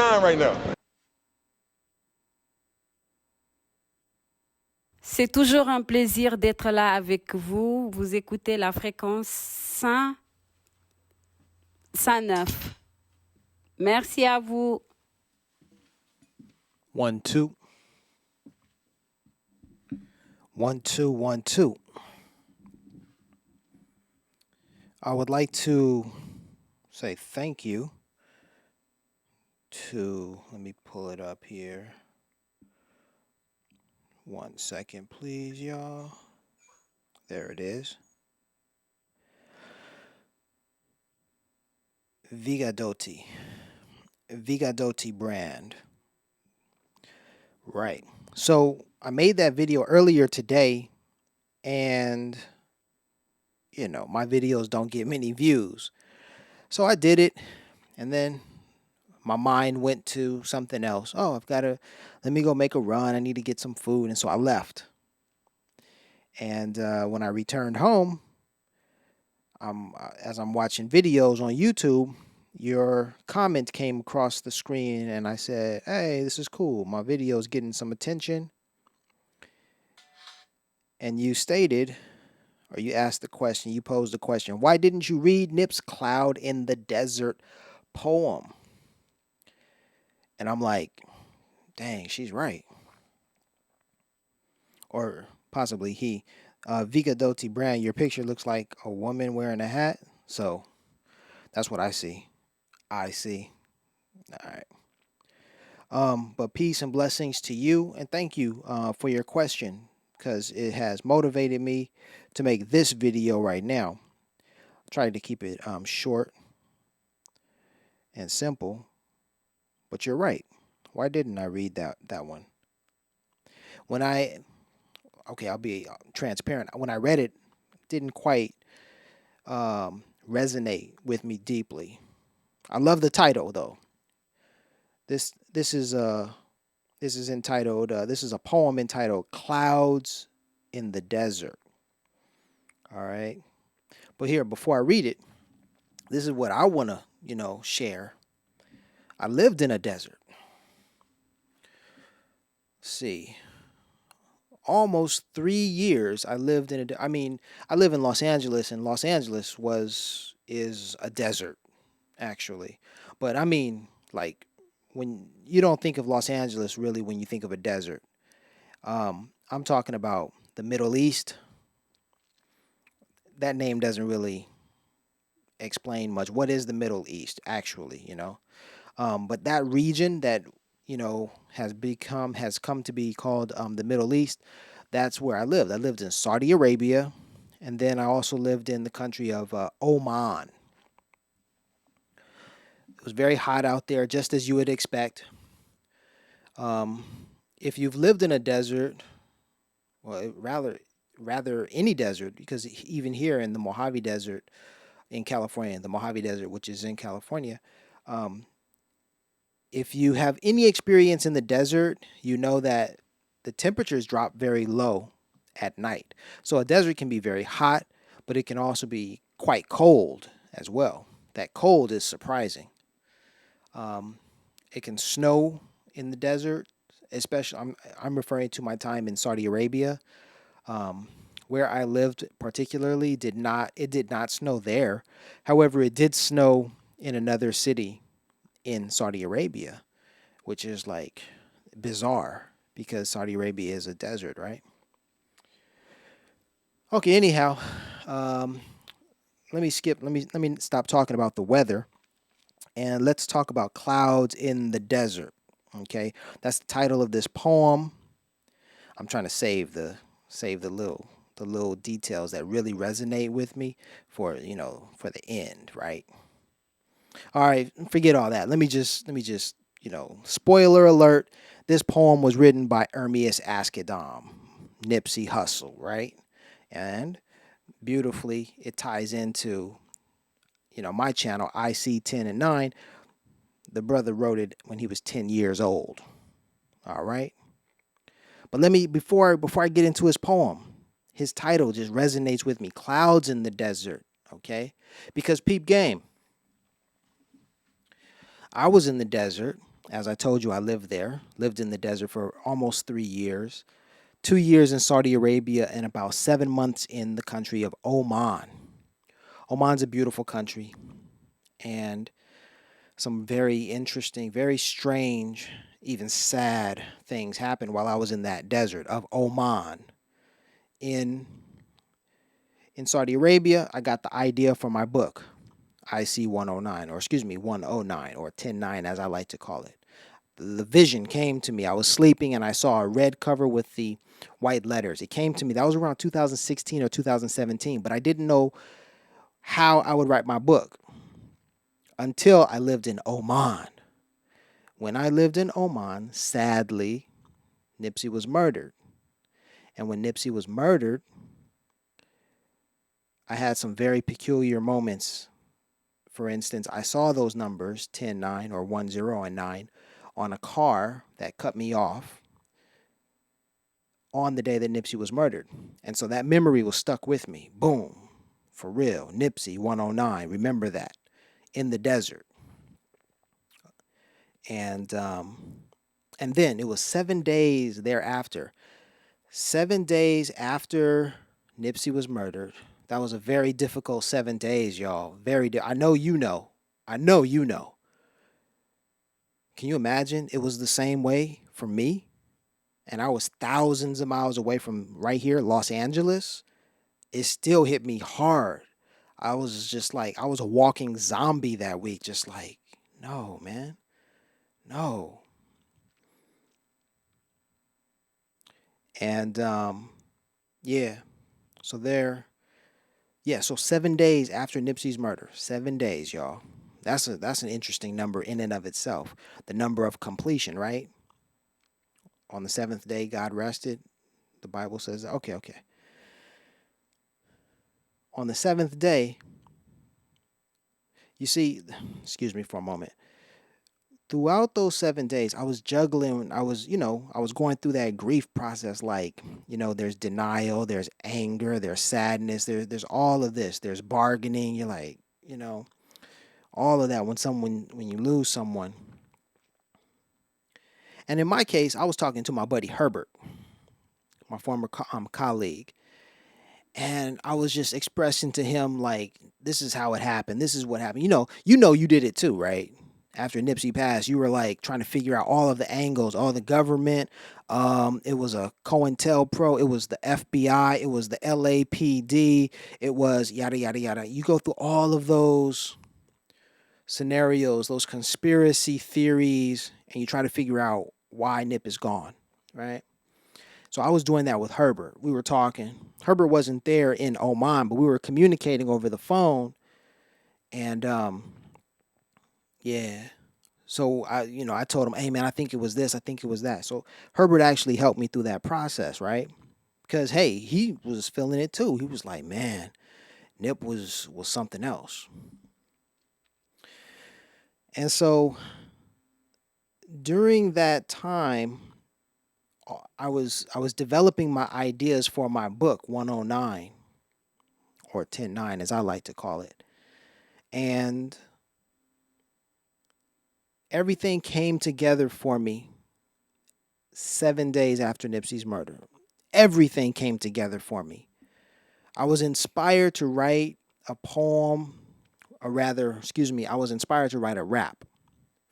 iSee109 right now. C'est toujours un plaisir d'être là avec vous. Vous écoutez la fréquence 109. Merci à vous. 1 2 1 2 1 2. I would like to say thank you to, let me pull it up here. 1 second, please, y'all. There it is. Vigadoti Brand. Right. So I made that video earlier today, and my videos don't get many views. So I did it, and then my mind went to something else. Oh, let me go make a run. I need to get some food. And so I left. And when I returned home, as I'm watching videos on YouTube, your comment came across the screen, and I said, hey, this is cool. My video is getting some attention. And you stated, or you asked the question, you posed the question, why didn't you read Nip's Cloud in the Desert poem? And I'm like, dang, she's right. Or possibly he. Vigadoti Brand, your picture looks like a woman wearing a hat. So that's what I see. I see. All right. But peace and blessings to you, and thank you for your question, because it has motivated me to make this video right now. I tried to keep it short and simple, but you're right. Why didn't I read that one? I'll be transparent. When I read it, didn't quite resonate with me deeply. I love the title though. This is entitled. This is a poem entitled "Clouds in the Desert." All right, but here before I read it, this is what I want to share. I lived in a desert. Let's see. Almost 3 years I lived in I live in Los Angeles, and Los Angeles is a desert actually. But I mean, like, when you don't think of Los Angeles really when you think of a desert. I'm talking about the Middle East. That name doesn't really explain much. What is the Middle East actually? But that region that has come to be called the Middle East. That's where I lived. I lived in Saudi Arabia, and then I also lived in the country of Oman. It was very hot out there, just as you would expect. If you've lived in a desert, well, rather any desert, because even here in the Mojave Desert in California, the Mojave Desert, which is in California, if you have any experience in the desert, you know that the temperatures drop very low at night. So a desert can be very hot, but it can also be quite cold as well. That cold is surprising. It can snow in the desert, especially I'm referring to my time in Saudi Arabia. Where I lived particularly did not snow there. However, it did snow in another city in Saudi Arabia, which is like bizarre because Saudi Arabia is a desert, right? Okay, anyhow, let me skip. Let me stop talking about the weather, and let's talk about clouds in the desert. Okay, that's the title of this poem. I'm trying to save the little details that really resonate with me for for the end, right? All right, forget all that. Let me just spoiler alert. This poem was written by Ermias Askedam, Nipsey Hussle, right? And beautifully, it ties into my channel, iSee109. The brother wrote it when he was 10 years old. All right. But let me before I get into his poem, his title just resonates with me. Clouds in the Desert. Okay? Because peep game. I was in the desert As I told you, I lived there, lived in the desert for almost 3 years, 2 years in Saudi Arabia, and about 7 months in the country of Oman. Oman's a beautiful country, and some very interesting, very strange, even sad things happened while I was in that desert of Oman. In in Saudi Arabia, I got the idea for my book, iSee109, or excuse me, 109, or 109 as I like to call it. The vision came to me. I was sleeping and I saw a red cover with the white letters. It came to me. That was around 2016 or 2017, but I didn't know how I would write my book until I lived in Oman. When I lived in Oman, sadly, Nipsey was murdered. And when Nipsey was murdered, I had some very peculiar moments. For instance, I saw those numbers, 10, 9, or 1, 0, and 9, on a car that cut me off on the day that Nipsey was murdered. And so that memory was stuck with me. Boom. For real. Nipsey 109. Remember that. In the desert. And then it was 7 days thereafter. 7 days after Nipsey was murdered. That was a very difficult 7 days, y'all. I know you know. I know you know. Can you imagine? It was the same way for me. And I was thousands of miles away from right here, Los Angeles. It still hit me hard. I was just like, I was a walking zombie that week, just like, no, man, no. And yeah, so so 7 days after Nipsey's murder, 7 days, y'all. That's an interesting number in and of itself. The number of completion, right? On the seventh day, God rested. The Bible says, okay. On the seventh day, you see, excuse me for a moment. Throughout those 7 days, I was juggling. I was going through that grief process. Like, there's denial, there's anger, there's sadness, there's all of this. There's bargaining. You're like, all of that when you lose someone. And in my case, I was talking to my buddy Herbert, my former colleague, and I was just expressing to him like, this is how it happened. This is what happened. You did it too, right? After Nipsey passed, you were like trying to figure out all of the angles, all the government. It was a COINTELPRO, it was the FBI, it was the LAPD, it was yada yada yada. You go through all of those scenarios, those conspiracy theories, and you try to figure out why Nip is gone, right? So I was doing that with Herbert. We were talking. Herbert wasn't there in Oman, but we were communicating over the phone. And yeah. So I told him, hey man, I think it was this, I think it was that. So Herbert actually helped me through that process, right? Because hey, he was feeling it too. He was like, man, Nip was something else. And so during that time, I was developing my ideas for my book 109, or 109 as I like to call it. And everything came together for me 7 days after Nipsey's murder. Everything came together for me. I was inspired to write a poem, or rather, excuse me, I was inspired to write a rap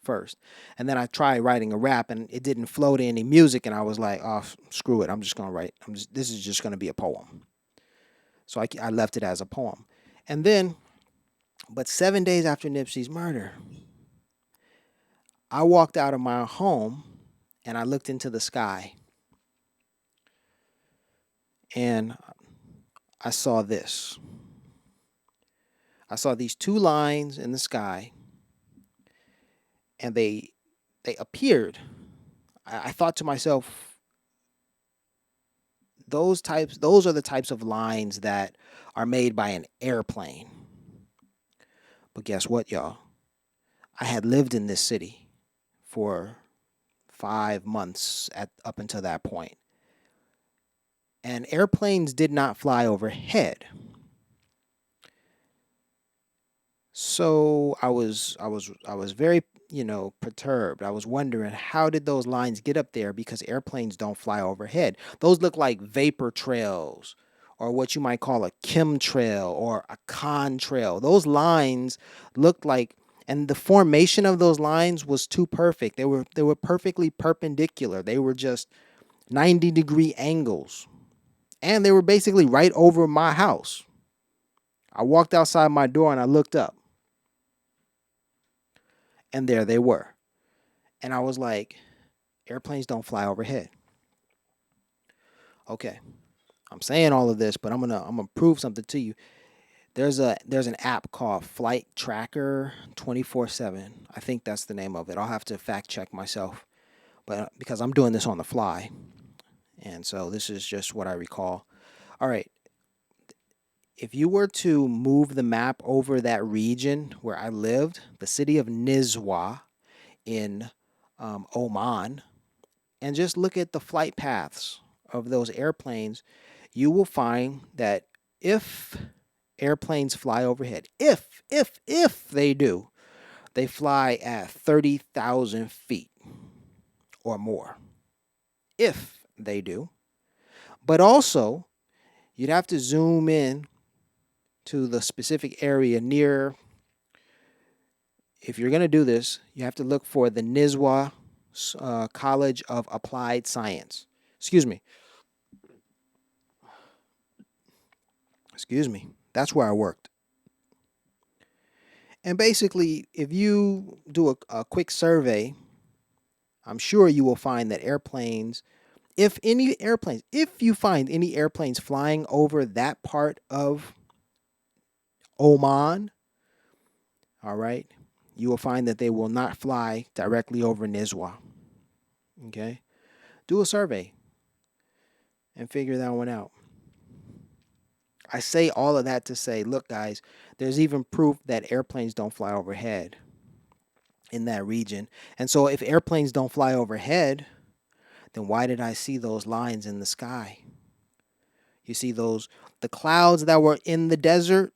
first. And then I tried writing a rap and it didn't flow to any music. And I was like, oh, screw it. I'm just going to write. This is just going to be a poem. So I left it as a poem. And then, but 7 days after Nipsey's murder, I walked out of my home and I looked into the sky and I saw this. I saw these two lines in the sky and they appeared. I thought to myself, those are the types of lines that are made by an airplane. But guess what, y'all? I had lived in this city for 5 months up until that point. And airplanes did not fly overhead. So I was very perturbed. I was wondering, how did those lines get up there? Because airplanes don't fly overhead. Those look like vapor trails, or what you might call a chemtrail or a contrail. Those lines looked like, and the formation of those lines was too perfect. They were perfectly perpendicular. They were just 90-degree angles. And they were basically right over my house. I walked outside my door and I looked up. And there they were. And I was like, airplanes don't fly overhead. Okay. I'm saying all of this, but I'm gonna prove something to you. There's an app called Flight Tracker 24/7. I think that's the name of it. I'll have to fact check myself, but because I'm doing this on the fly, and so this is just what I recall. All right. If you were to move the map over that region where I lived, the city of Nizwa in Oman, and just look at the flight paths of those airplanes, you will find that if airplanes fly overhead, if they do, they fly at 30,000 feet or more. If they do. But also, you'd have to zoom in to the specific area near. If you're going to do this, you have to look for the Nizwa College of Applied Science. Excuse me. That's where I worked. And basically, if you do a quick survey, I'm sure you will find that if you find any airplanes flying over that part of Oman, all right, you will find that they will not fly directly over Nizwa. Okay? Do a survey and figure that one out. I say all of that to say, look, guys, there's even proof that airplanes don't fly overhead in that region. And so if airplanes don't fly overhead, then why did I see those lines in the sky? You see the clouds that were in the desert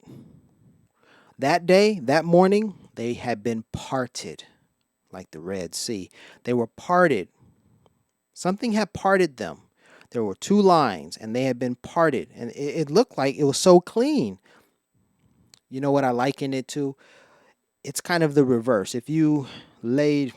that day, that morning, they had been parted like the Red Sea. They were parted. Something had parted them. There were two lines and they had been parted, and it looked like it was so clean. You know what I liken it to? It's kind of the reverse. If you laid,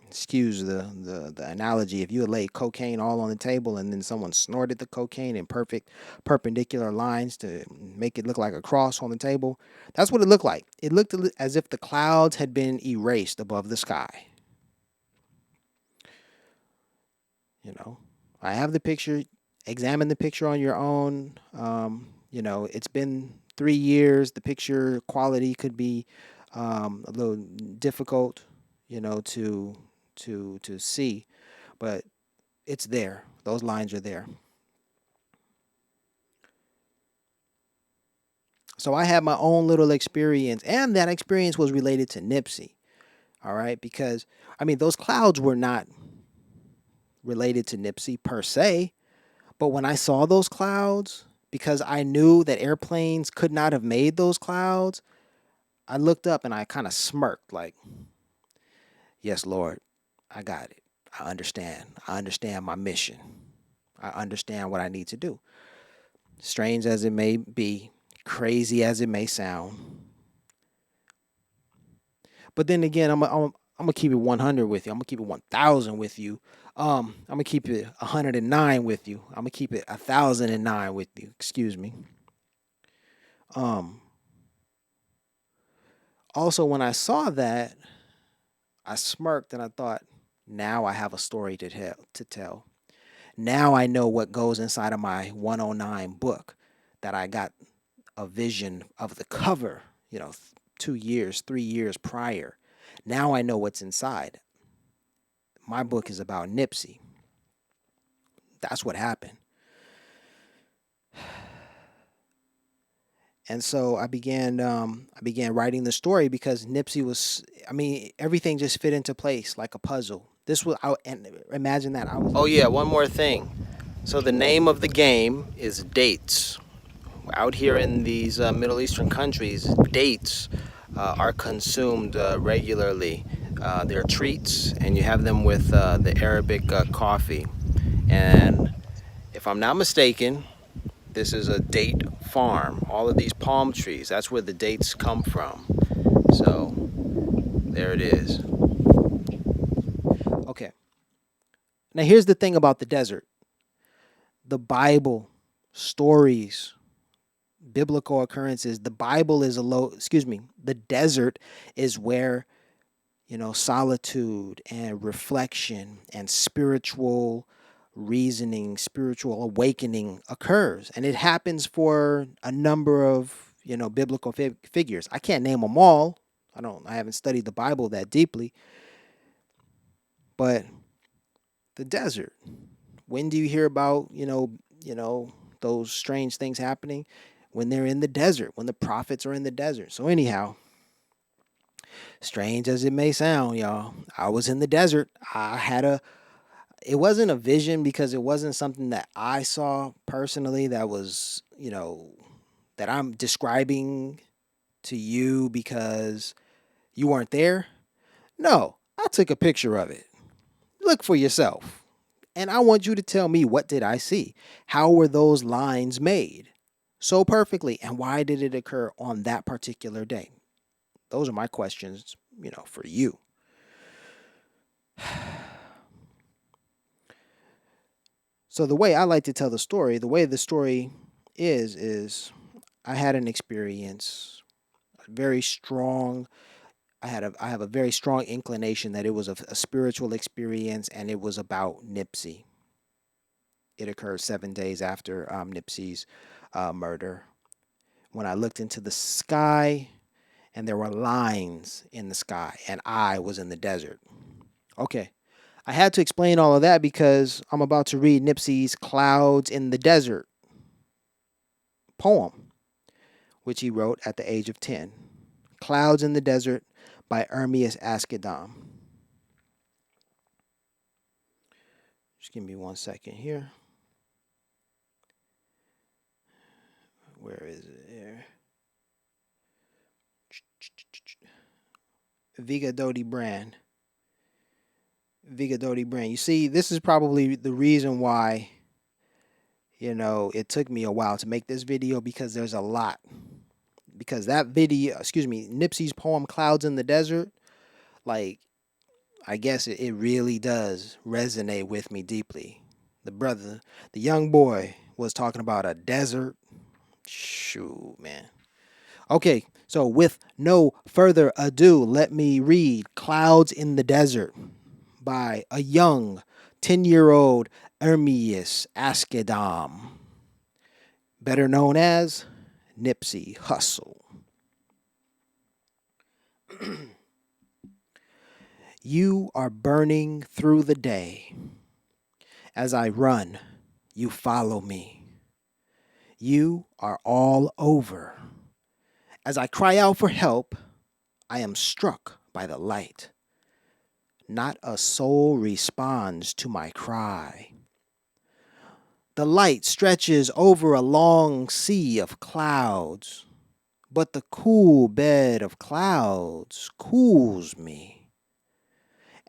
excuse the analogy, if you had laid cocaine all on the table and then someone snorted the cocaine in perfect perpendicular lines to make it look like a cross on the table, that's what it looked like. It looked as if the clouds had been erased above the sky. I have the picture. Examine the picture on your own. It's been 3 years. The picture quality could be a little difficult, to see, but it's there. Those lines are there. So I had my own little experience, and that experience was related to Nipsey. All right, because those clouds were not related to Nipsey per se. But when I saw those clouds, because I knew that airplanes could not have made those clouds, I looked up and I kind of smirked like, yes, Lord, I got it. I understand. I understand my mission. I understand what I need to do. Strange as it may be, crazy as it may sound. But then again, I'm gonna keep it 100 with you. I'm gonna keep it 1,000 with you. I'm gonna keep it 109 with you. I'm gonna keep it 1,009 with you. Excuse me. Um. Also, when I saw that, I smirked and I thought, now I have a story to tell. Now I know what goes inside of my 109 book that I got a vision of the cover, 2 years, 3 years prior. Now I know what's inside. My book is about Nipsey. That's what happened. And so I began writing the story because Nipsey was, everything just fit into place like a puzzle. And imagine that. Oh yeah, one more thing. So the name of the game is dates. Out here in these Middle Eastern countries, dates are consumed regularly They're treats, and you have them with the Arabic coffee. And if I'm not mistaken, this is a date farm. All of these palm trees, that's where the dates come from. So there it is. Okay. Now here's the thing about the desert. The Bible, stories, biblical occurrences, the Bible is the desert is where, solitude and reflection and spiritual reasoning, spiritual awakening occurs. And it happens for a number of, biblical figures. I can't name them all. I haven't studied the Bible that deeply, but the desert. When do you hear about, those strange things happening? When they're in the desert, when the prophets are in the desert. So anyhow, strange as it may sound, y'all, I was in the desert. It wasn't a vision because it wasn't something that I saw personally that was, that I'm describing to you because you weren't there. No, I took a picture of it. Look for yourself. And I want you to tell me, what did I see? How were those lines made so perfectly? And why did it occur on that particular day? Those are my questions, for you. So the way I like to tell the story, the way the story is I had an experience, very strong. I have a very strong inclination that it was a spiritual experience, and it was about Nipsey. It occurred 7 days after Nipsey's murder. When I looked into the sky, and there were lines in the sky, and I was in the desert. Okay. I had to explain all of that because I'm about to read Nipsey's Clouds in the Desert poem, which he wrote at the age of 10. Clouds in the Desert by Ermias Askedam. Just give me 1 second here. Where is it here? Vigadoti Brand. Vigadoti Brand. You see, this is probably the reason why, it took me a while to make this video, because there's a lot. Because that video, Nipsey's poem Clouds in the Desert, like, I guess it really does resonate with me deeply. The young boy was talking about a desert. Shoot, man. Okay, so with no further ado, let me read Clouds in the Desert by a young 10-year-old Ermias Askedam, better known as Nipsey Hussle. You are burning through the day. As I run, you follow me. You are all over. As I cry out for help, I am struck by the light. Not a soul responds to my cry. The light stretches over a long sea of clouds, but the cool bed of clouds cools me.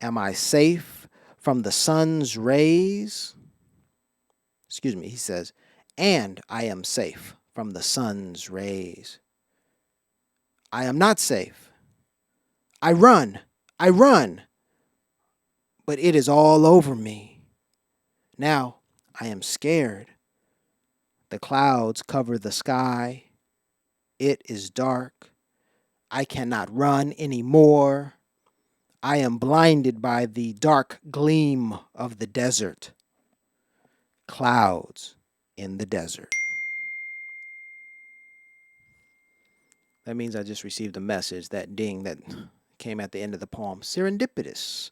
Am I safe from the sun's rays? He says, and I am safe from the sun's rays. I am not safe. I run, but it is all over me. Now I am scared. The clouds cover the sky. It is dark. I cannot run anymore. I am blinded by the dark gleam of the desert. Clouds in the desert. That means I just received a message, that ding that came at the end of the poem. Serendipitous.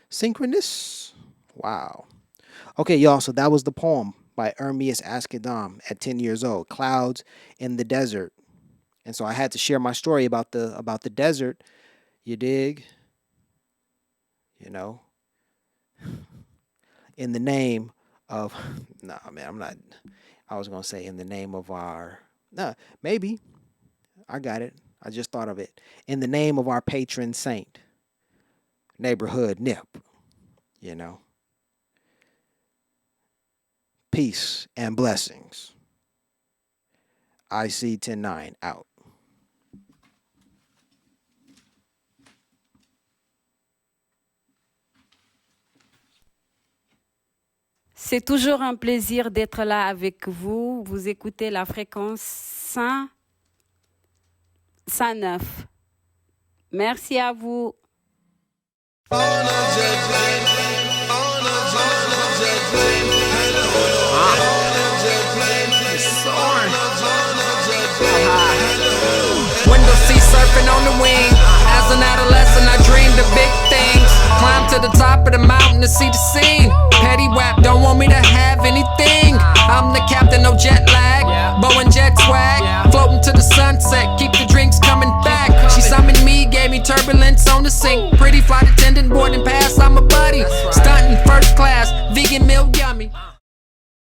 Synchronous. Wow. Okay, y'all, so that was the poem by Ermias Askedam at 10 years old, Clouds in the Desert. And so I had to share my story about the desert. You dig? In the name of, nah, man, I'm not, I was going to say in the name of our, nah, maybe, I got it. I just thought of it. In the name of our patron saint, neighborhood Nip, you know. Peace and blessings. iSee109 out. C'est toujours un plaisir d'être là avec vous. Vous écoutez la fréquence 109. Merci à vous. Window seat surfing on the wing. As an adolescent, I dreamed of big things. Climb to the top of the mountain to see the scene. Petty wap don't want me to have anything. I'm the captain, no jet lag. Boeing jet swag. Floating to the sunset, keep the drinks coming back. She summoned me, gave me turbulence on the sink. Pretty flight attendant boarding pass, I'm a buddy. Stunting first class, vegan meal yummy.